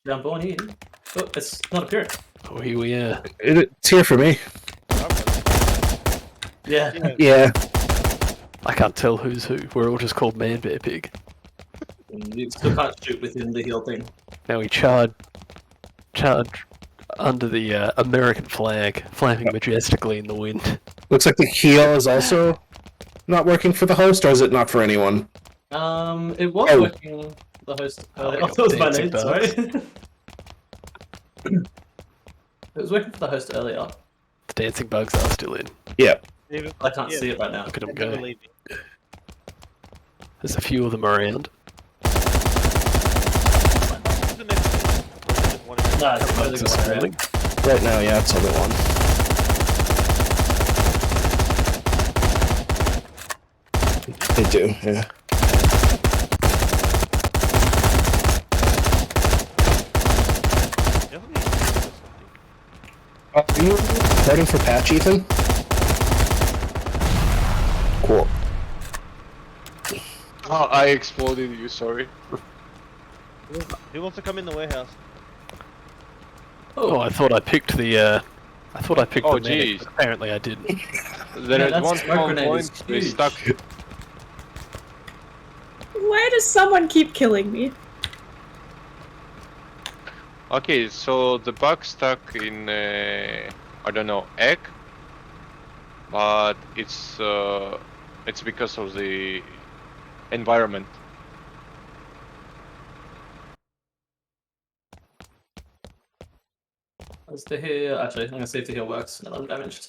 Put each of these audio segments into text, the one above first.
Down born here. Oh, it's not appearing. Oh, here we are. It's here for me. Yeah. Yeah. I can't tell who's who. We're all just called Man Bear Pig. You still can't shoot within the heal thing. Now we charge under the American flag, flapping majestically in the wind. Looks like the heal is also not working for the host, or is it not for anyone? It was working the host earlier. Oh, that was my name, sorry. It was working for the host earlier. The dancing bugs are still in. Yeah. I can't see it right now. Look at them go. There's a few of them around. No, it's only one around. Right now, yeah, it's only one. They do, yeah. Are you recording for patch, Ethan? Cool. Oh, I exploded you, sorry. Who wants to come in the warehouse? Oh, I thought I picked the. I thought I picked Oh, the medic, jeez. but apparently I didn't. There Man, is that one smoke small grenade is point, we huge. stuck. Why does someone keep killing me? Okay, so the bug stuck in, I don't know, egg, but it's because of the environment. Let's do heal. Actually, I'm gonna see if the heal works now that I'm damaged.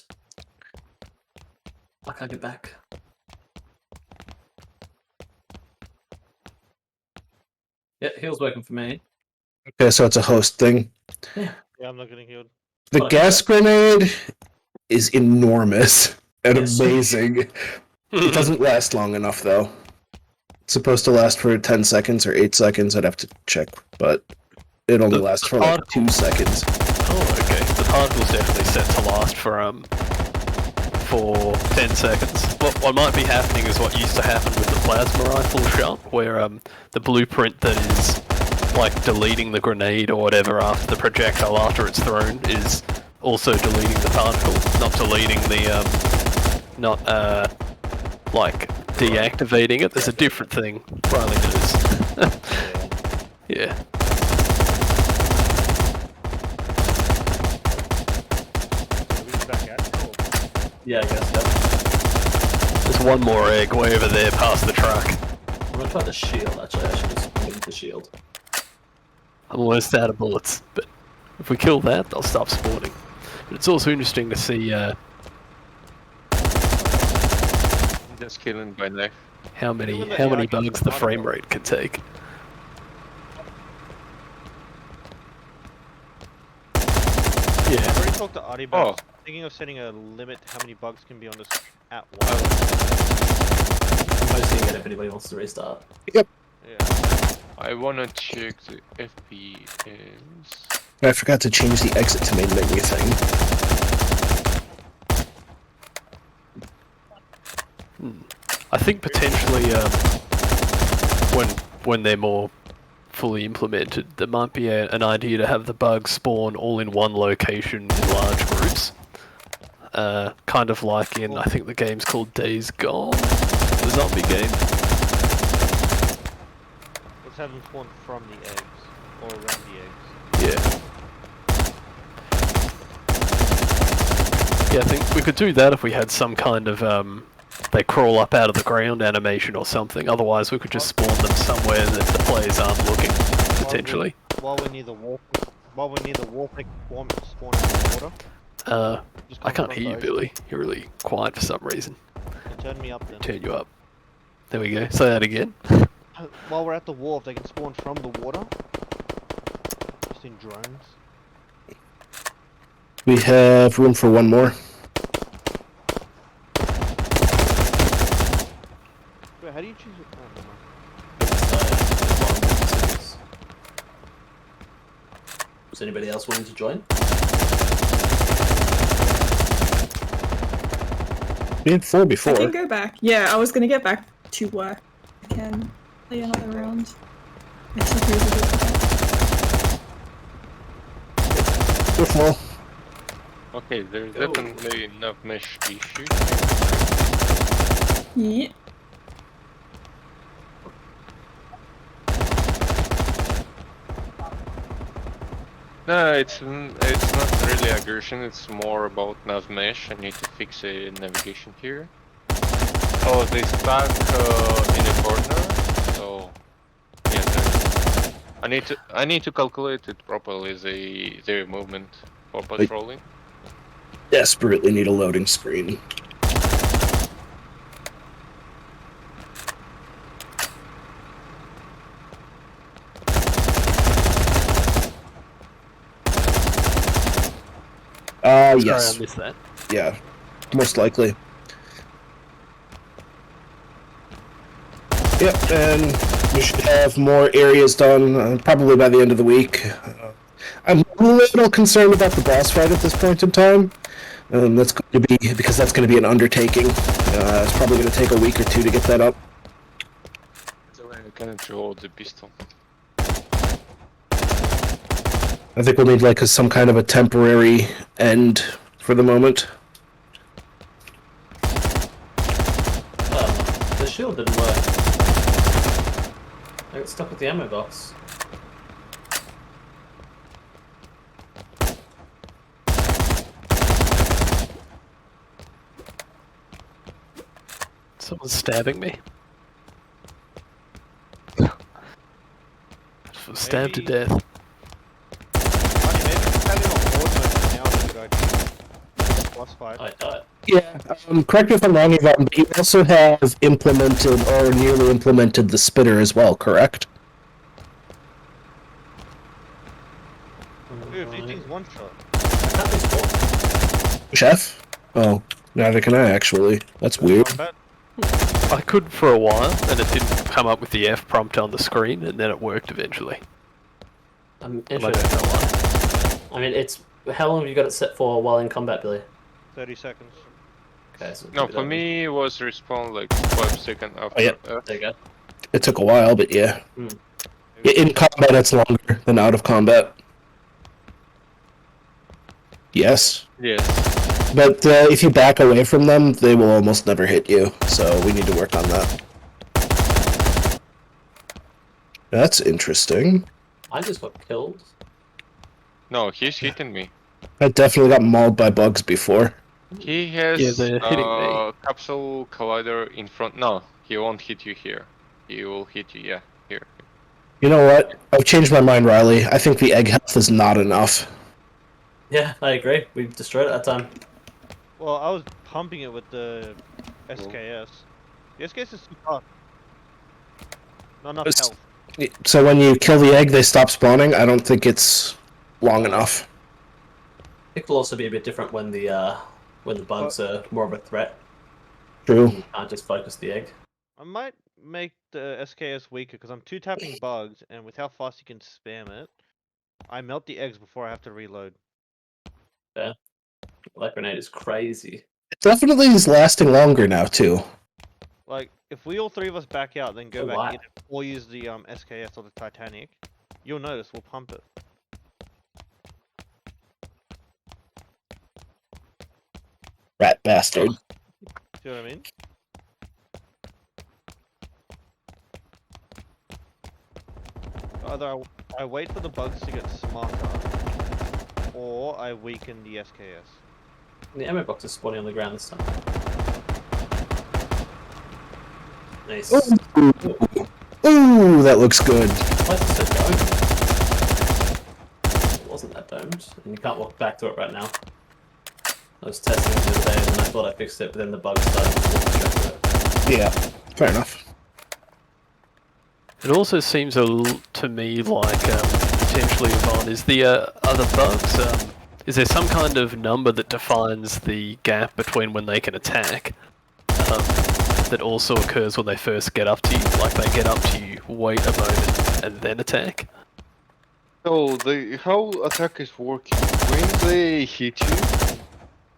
I can't get back. Yeah, heal's working for me. Okay, so it's a host thing. Yeah, I'm not getting healed. The Oh, gas grenade is enormous and Yes. amazing. It doesn't last long enough, though. It's supposed to last for 10 seconds or 8 seconds. I'd have to check, but it only lasts for like 2 seconds. Oh, okay. The particle's definitely set to last for 10 seconds. What might be happening is what used to happen with the plasma rifle shot, where the blueprint that is like deleting the grenade or whatever after the projectile after it's thrown is also deleting the particle, not deleting the like deactivating it. There's a different thing. Riley knows. Yeah. Yeah, I guess. Yep. There's one more egg way over there past the truck. I'm gonna try the shield. Actually, I should just move the shield. I'm almost out of bullets, but if we kill that, they'll stop spawning. But it's also interesting to see Just killing by knife. how many bugs the frame rate can take. I've Yeah, already talked to Artie about thinking of setting a limit how many bugs can be on this at once. I'm posting it if anybody wants to restart. Yeah. I wanna check the FPS. I forgot to change the exit to main menu thing. I think potentially when they're more fully implemented, there might be an idea to have the bugs spawn all in one location in large groups. Kind of like in, I think the game's called Days Gone, the zombie game. Let's have them spawn from the eggs, or around the eggs. Yeah. Yeah, I think we could do that if we had some kind of they crawl up out of the ground animation or something. Otherwise, we could just spawn them somewhere that the players aren't looking, potentially. While we're near the wall, they spawn in the water. Just I come can't from hear you, those. Billy. You're really quiet for some reason. Turn me up then. Turn you up. There we go. Say that again. While we're at the wharf, they can spawn from the water. Just in drones. We have room for one more. Wait, how do you choose it? Oh, never mind. Is anybody else willing to join? We had 4 I before. can go back. Yeah, I was gonna get back to work. I can play another round. If somebody's a bit- We're full. Okay, there's Go. definitely enough mesh issue. Yeah. No, it's not really aggression. It's more about nav mesh. I need to fix a navigation here. Oh, they stuck in a corner. So yeah, I need to calculate it properly. Their movement for patrolling. Desperately need a loading screen. Yes. Sorry, I missed that. Yeah, most likely. Yep, and we should have more areas done probably by the end of the week. I'm a little concerned about the boss fight at this point in time. That's going to be because that's going to be an undertaking. It's probably going to take a week or two to get that up. So I can draw the pistol. I think we'll need like some kind of a temporary end for the moment. The shield didn't work. I got stuck with the ammo box. Someone's stabbing me. Stabbed to death. Maybe standing on board mode now is a good idea. Boss fight. I died. Yeah, correct me if I'm wrong, Yvonne, but you also have implemented or nearly implemented the spitter as well, correct? Dude, 15's one shot. I can't respawn. Chef? Oh, neither can I actually. That's weird. I could for a while, and it didn't come up with the F prompt on the screen, and then it worked eventually. I'm And I interested. don't know why. I mean, it's how long have you got it set for while in combat, Billy? 30 seconds. Okay, so No, maybe for that me it was respawn like 5 seconds after. Oh, yeah. There you go. It took a while, but yeah. Hmm. In combat, it's longer than out of combat. Yes. Yes. But if you back away from them, they will almost never hit you, so we need to work on that. That's interesting. I just got killed. No, he's hitting me. I definitely got mauled by bugs before. He has Yeah, they're hitting me. capsule collider in front. No, he won't hit you here. He will hit you, yeah, here. You know what? I've changed my mind, Riley. I think the egg health is not enough. Yeah, I agree. We destroyed it that time. Well, I was pumping it with the SKS. The SKS is too tough. Not enough It's- health. So when you kill the egg, they stop spawning? I don't think it's long enough. It could also be a bit different when the bugs are more of a threat. True. You can't just focus the egg. I might make the SKS weaker because I'm two tapping bugs, and with how fast you can spam it, I melt the eggs before I have to reload. That grenade is crazy. It definitely is lasting longer now, too. Like, if we all three of us back out, then go Oh, back wow. in or use the SKS or the Titanic, you'll notice we'll pump it. Rat bastard. See what I mean? Either I wait for the bugs to get smarter, or I weaken the SKS. And the ammo box is spawning on the ground this time. Nice. Ooh, that looks good. Why is it so domed? It wasn't that domed, and you can't walk back to it right now. I was testing it the other day, and then I thought I fixed it, but then the bug started walking back to it. Yeah, fair enough. It also seems to me like potentially, Yvonne, is the other bugs. Is there some kind of number that defines the gap between when they can attack? That also occurs when they first get up to you, like they get up to you, wait a moment, and then attack. So how attack is working? When they hit you,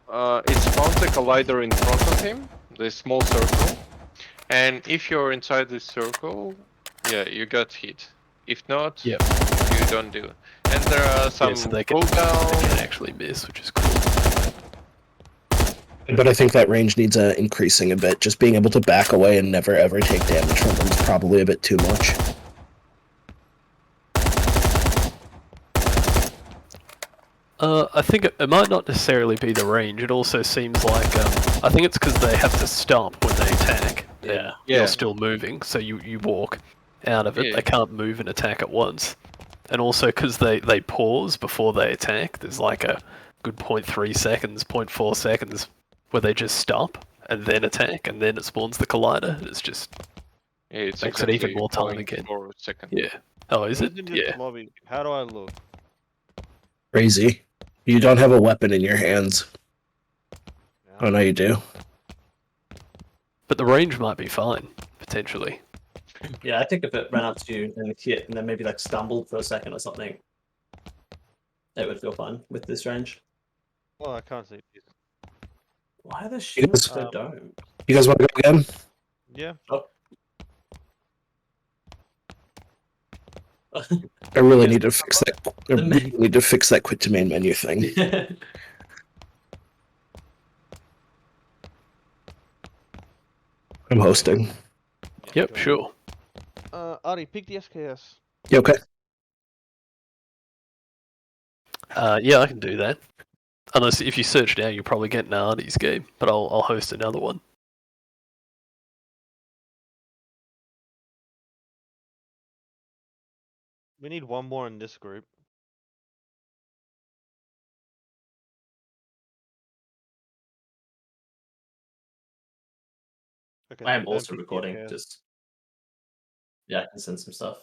it spawns a collider in front of him, the small circle, and if you're inside this circle, yeah, you got hit. If not, Yep. you don't do. And there are some so they can cooldowns. actually miss, which is cool. But I think that range needs increasing a bit. Just being able to back away and never ever take damage from them is probably a bit too much. I think it might not necessarily be the range. It also seems like I think it's because they have to stop when they attack. Yeah. And Yeah. You're still moving, so you walk out of it. Yeah. They can't move and attack at once. And also because they pause before they attack. There's like a good 0.3 seconds, 0.4 seconds where they just stop and then attack, and then it spawns the collider. And it's just Yeah, it's makes it even exactly more time again. 0.4 seconds. Yeah. Oh, is it? Who's in this Yeah. lobby? How do I look? Crazy. You don't have a weapon in your hands. Yeah. Oh, no, you do. But the range might be fine, potentially. Yeah, I think if it ran up to you and hit, and then maybe like stumbled for a second or something, it would feel fine with this range. Well, I can't see. Why are the shields so Um, domed? You guys want to go again? Yeah. Oh. I really Yes. need to fix that. I The really need to fix that quit to main menu thing. I'm hosting. Yep, Go. sure. Artie, pick the SKS. You okay? Yeah, I can do that. Unless if you search now, you'll probably get an Artie's game, but I'll host another one. We need one more in this group. Okay, I am don't also pick the recording, SKS. just yeah, I can send some stuff.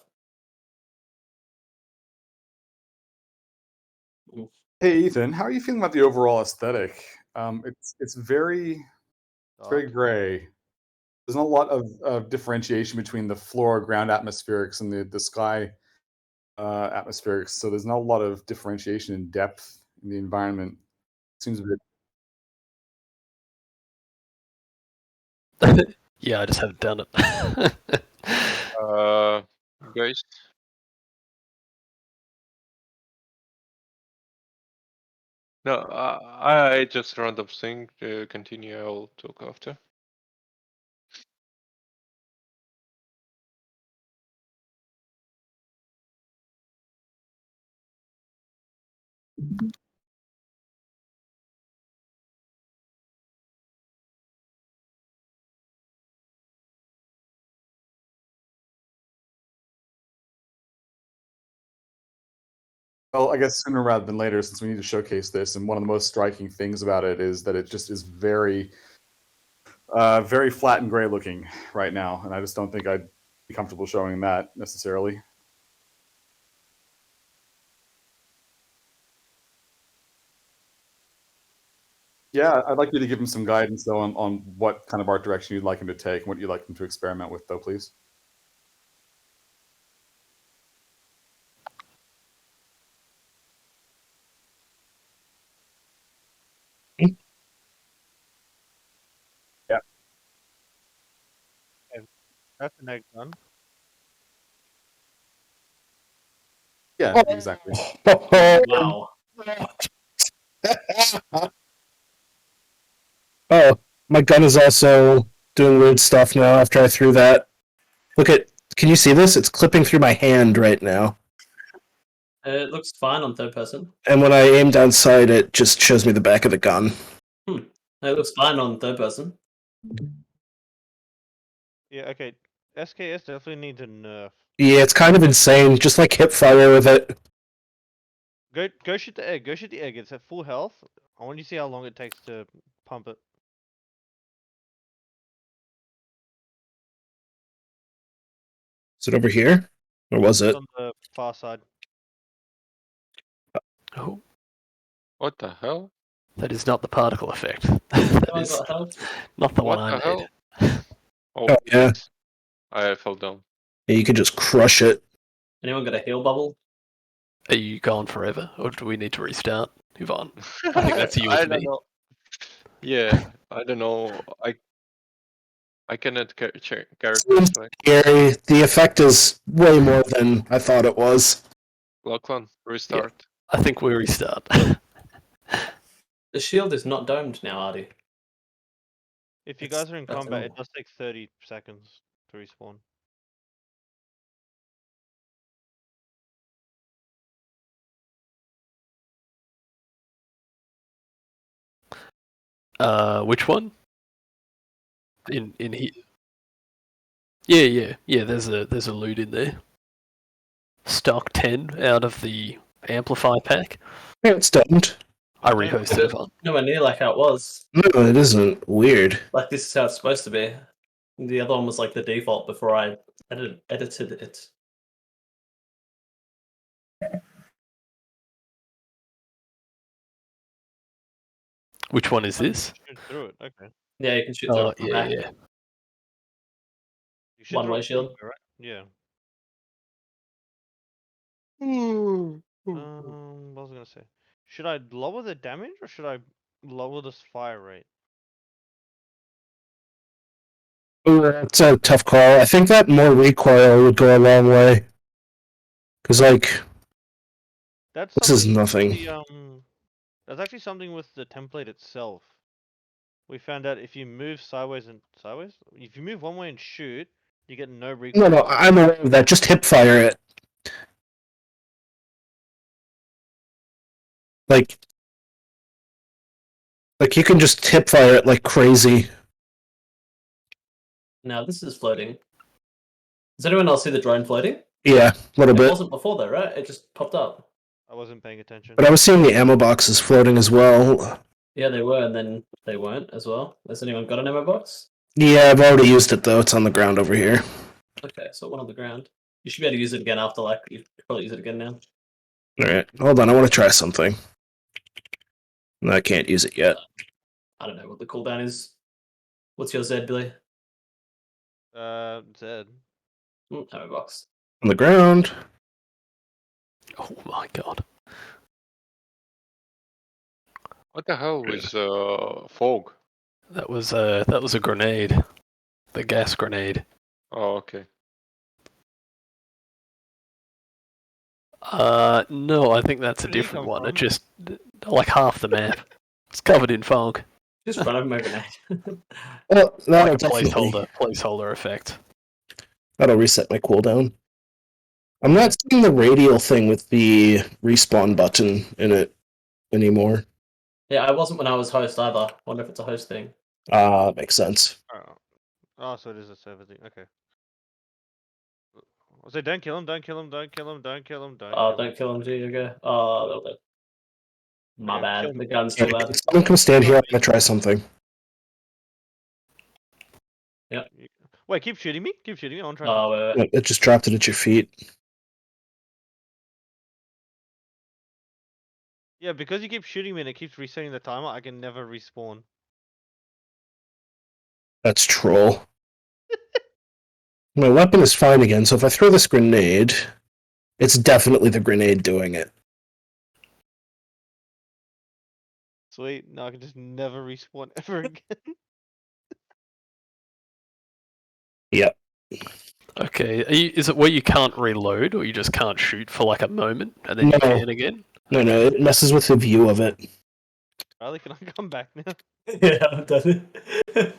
Hey Ethan, how are you feeling about the overall aesthetic? It's very Dark. gray. There's not a lot of differentiation between the floor ground atmospherics and the sky atmospherics. So there's not a lot of differentiation in depth in the environment. Seems a bit. Yeah, I just haven't done it. Guys. No, I just run up thing. Continue. I'll talk after. Well, I guess sooner rather than later, since we need to showcase this. And one of the most striking things about it is that it just is very, very flat and gray looking right now. And I just don't think I'd be comfortable showing that necessarily. Yeah, I'd like you to give him some guidance though on what kind of art direction you'd like him to take and what you'd like him to experiment with, though, please. Yeah. That's an egg done. Yeah, exactly. Wow. Oh, my gun is also doing weird stuff now after I threw that. Look at, can you see this? It's clipping through my hand right now. It looks fine on third person. And when I aim down sight, it just shows me the back of the gun. It looks fine on third person. Yeah, okay. SKS definitely needs a nerf. Yeah, it's kind of insane. Just like hip fire with it. Go shoot the egg. Go shoot the egg. It's at full health. I want you to see how long it takes to pump it. Is it over here? Or was It's it? on the far side. Oh, What the hell? that is not the particle effect. That Anyone is got health? not the What one the I hell? made. Oh, Oh, yeah. yes. I fell down. Yeah, you could just crush it. Anyone got a heal bubble? Are you gone forever, or do we need to restart? Yvonne, I think that's you I with don't me. know. Yeah, I don't know. I cannot characterize. Seems scary. The effect is way more than I thought it was. Lachlan, restart. I think we restart. The shield is not domed now, Artie. If you It's- guys are in that's combat, it normal. does take 30 seconds to respawn. Which one? In here. Yeah. There's a loot in there. Stock 10 out of the amplify pack. Yeah, it's domed. I Okay. rehosted it on. Nowhere near like how it was. No, it isn't. Weird. Like this is how it's supposed to be. The other one was like the default before I edited it. Which one is this? Shoot through it. Okay. Yeah, you can shoot through Oh it from yeah, back. yeah. You shoot One through way it shield. anyway, right? Yeah. What was I gonna say? Should I lower the damage or should I lower this fire rate? Ooh, that's a tough call. I think that more recoil would go a long way. Because, like, That's this is something with nothing. that's actually something with the template itself. We found out if you move sideways, if you move one way and shoot, you get no recoil. No, I'm aware of that. Just hip fire it. Like you can just hip fire it like crazy. Now this is floating. Does anyone else see the drone floating? Yeah, a little It bit. wasn't before though, right? It just popped up. I wasn't paying attention. But I was seeing the ammo boxes floating as well. Yeah, they were, and then they weren't as well. Has anyone got an ammo box? Yeah, I've already used it though. It's on the ground over here. Okay, so one on the ground. You should be able to use it again after, like, you could probably use it again now. Alright, hold on. I want to try something. No, I can't use it yet. I don't know what the cooldown is. What's your Z, Billy? Zed. Ammo box. On the ground. Oh my god. What the hell was fog? That was a grenade. The gas grenade. Oh, okay. No, I think that's a Where did he different come one. It from? just like half the map. It's covered in fog. Just run over my grenade. Well, Like a definitely- placeholder effect. That'll reset my cooldown. I'm not seeing the radial thing with the respawn button in it anymore. Yeah, I wasn't when I was host either. Wonder if it's a host thing. Makes sense. Oh, so it is a server thing. Okay. I say, don't kill him! Don't kill him! Don't kill him! Don't kill him! Don't. Oh, kill him. don't kill him, G. Okay. Oh, that'll do. My Yeah, bad. kill The me. gun's too bad. Someone come stand here. I'm gonna try something. Wait, keep shooting me! Keep shooting me! I want to try. Oh, wait, wait. It just dropped it at your feet. Yeah, because you keep shooting me and it keeps resetting the timer, I can never respawn. That's troll. My weapon is fine again, so if I throw this grenade, it's definitely the grenade doing it. Sweet. Now I can just never respawn ever again. Yep. Okay, is it where you can't reload, or you just can't shoot for like a moment and then you No. can again? No, it messes with the view of it. Riley, can I come back now? Yeah, I've done it.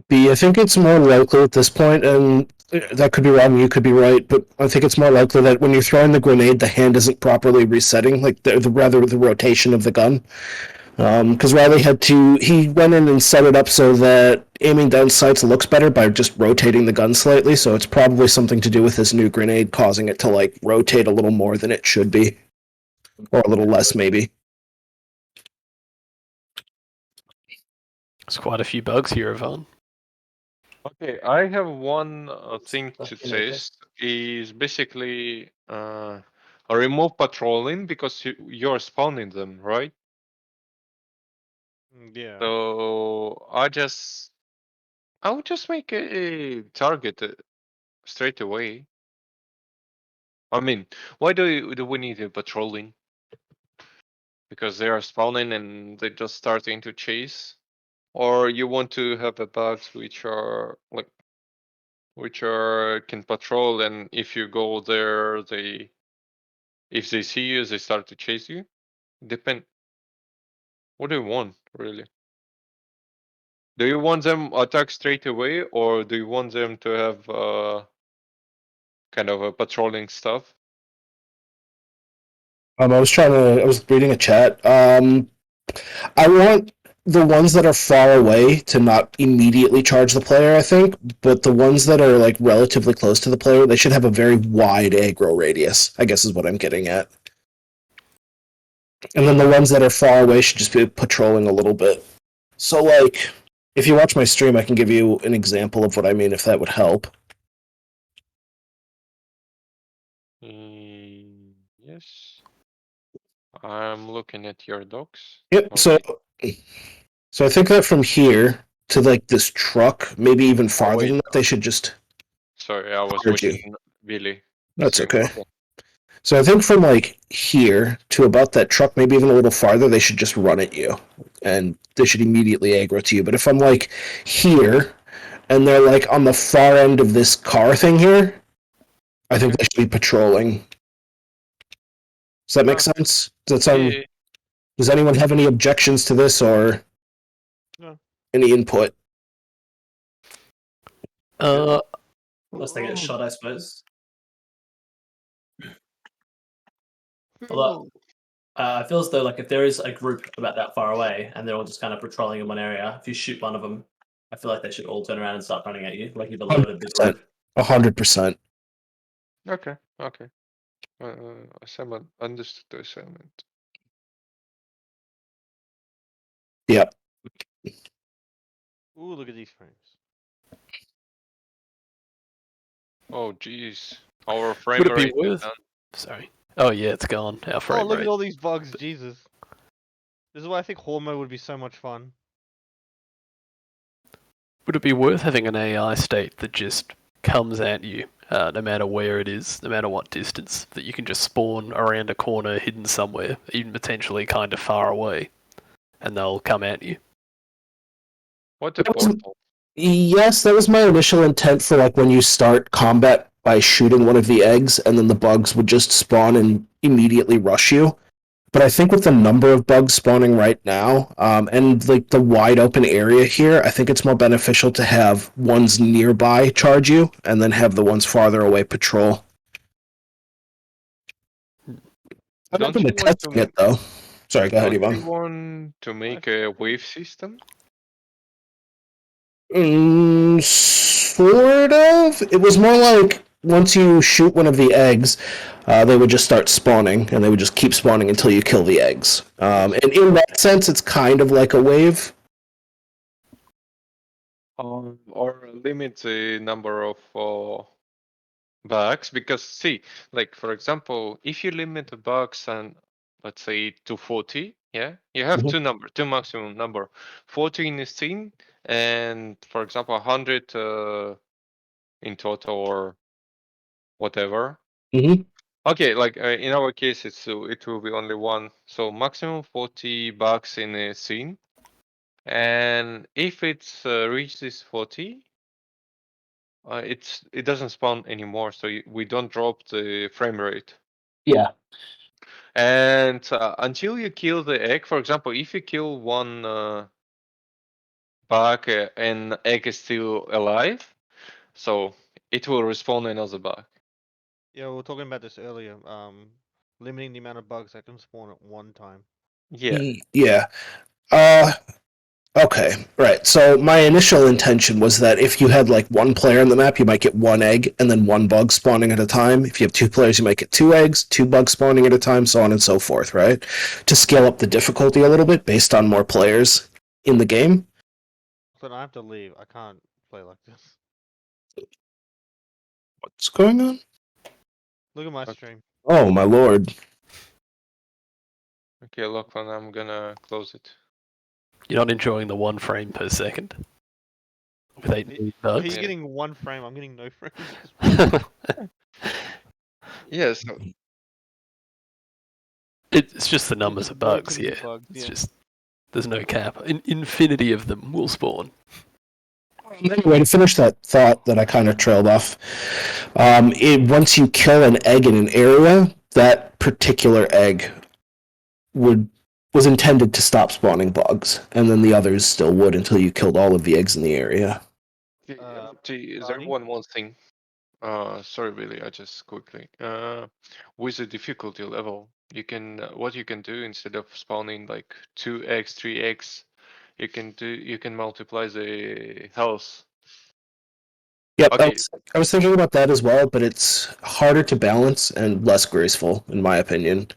B, I think it's more likely at this point, and that could be wrong, you could be right, but I think it's more likely that when you're throwing the grenade, the hand isn't properly resetting, like rather the rotation of the gun. Because Riley he went in and set it up so that aiming down sights looks better by just rotating the gun slightly, so it's probably something to do with this new grenade causing it to, like, rotate a little more than it should be. Or a little less, maybe. There's quite a few bugs here, Ivan. Okay, I have one thing to Stuff in it, test. Is basically remove patrolling because you're spawning them, right? Yeah. So I would just make a target straight away. I mean, why do we need a patrolling? Because they are spawning and they just starting to chase, or you want to have a bugs which are can patrol, and if you go there, if they see you, they start to chase you. Depend. What do you want really? Do you want them attack straight away, or do you want them to have kind of a patrolling stuff? I was reading a chat. I want the ones that are far away to not immediately charge the player, I think, but the ones that are like relatively close to the player, they should have a very wide aggro radius, I guess is what I'm getting at. And then the ones that are far away should just be patrolling a little bit. So, like, if you watch my stream, I can give you an example of what I mean if that would help. Yes. I'm looking at your docs. Yep. Okay. So I think that from here to like this truck, maybe even farther wait. than that, they should just Sorry, I was charge you. watching Billy That's stream. okay. So I think from like here to about that truck, maybe even a little farther, they should just run at you, and they should immediately aggro to you. But if I'm like here, and they're like on the far end of this car thing here, I think they should be patrolling. Does that make sense? Does that sound? Yeah. Does anyone have any objections to this or No. any input? Unless they get shot, I suppose. Although, I feel as though like if there is a group about that far away and they're all just kind of patrolling in one area, if you shoot one of them, I feel like they should all turn around and start running at you, like you've alerted the group. 100%. Okay. Okay. Assignment understood the assignment. Yep. Ooh, look at these frames. Oh, jeez. Our frame Would it be rate is worth? down. Sorry. Oh yeah, it's gone. Our frame Oh, look rate. at all these bugs, Jesus. This is why I think Hormo would be so much fun. Would it be worth having an AI state that just comes at you, no matter where it is, no matter what distance, that you can just spawn around a corner, hidden somewhere, even potentially kind of far away, and they'll come at you? What a portal. Yes, that was my initial intent for like when you start combat by shooting one of the eggs, and then the bugs would just spawn and immediately rush you. But I think with the number of bugs spawning right now, and like the wide open area here, I think it's more beneficial to have ones nearby charge you, and then have the ones farther away patrol. I'm Don't open you to want testing to? it though. Sorry, go ahead, Don't you Ivan. want to make a wave system? Sort of. It was more like once you shoot one of the eggs, they would just start spawning, and they would just keep spawning until you kill the eggs. And in that sense, it's kind of like a wave. Or limit the number of bugs, because see, like for example, if you limit the bugs and let's say to 40, yeah, you have Mhm. two maximum number, 40 in a scene, and for example 100 in total or whatever. Mm-hmm. Okay, like in our case, it will be only one, so maximum 40 bugs in a scene, and if it's reaches 40. It doesn't spawn anymore, so we don't drop the frame rate. Yeah. And until you kill the egg, for example, if you kill one bug and egg is still alive, so it will respawn another bug. Yeah, we were talking about this earlier. Limiting the amount of bugs that can spawn at one time. Yeah. Yeah. Okay, right. So my initial intention was that if you had like one player on the map, you might get one egg and then one bug spawning at a time. If you have two players, you might get two eggs, two bugs spawning at a time, so on and so forth, right? To scale up the difficulty a little bit based on more players in the game. Then I have to leave. I can't play like this. What's going on? Look at my Okay. stream. Oh my lord. Okay, Lachlan, I'm gonna close it. You're not enjoying the 1 frame per second with 8 million bugs. He's Yeah. getting 1 frame. I'm getting no frames. Yeah, so It's just the numbers of bugs, Volatility yeah. bugs, It's yeah. just there's no cap. Infinity of them will spawn. Anyway, to finish that thought that I kind of trailed off, once you kill an egg in an area, that particular egg was intended to stop spawning bugs, and then the others still would until you killed all of the eggs in the area. is there Barney? one more thing? Sorry, Billy. I just quickly. With the difficulty level, you can what you can do instead of spawning like 2x, 3x, you can multiply the health. Yep, Okay. I was thinking about that as well, but it's harder to balance and less graceful, in my opinion.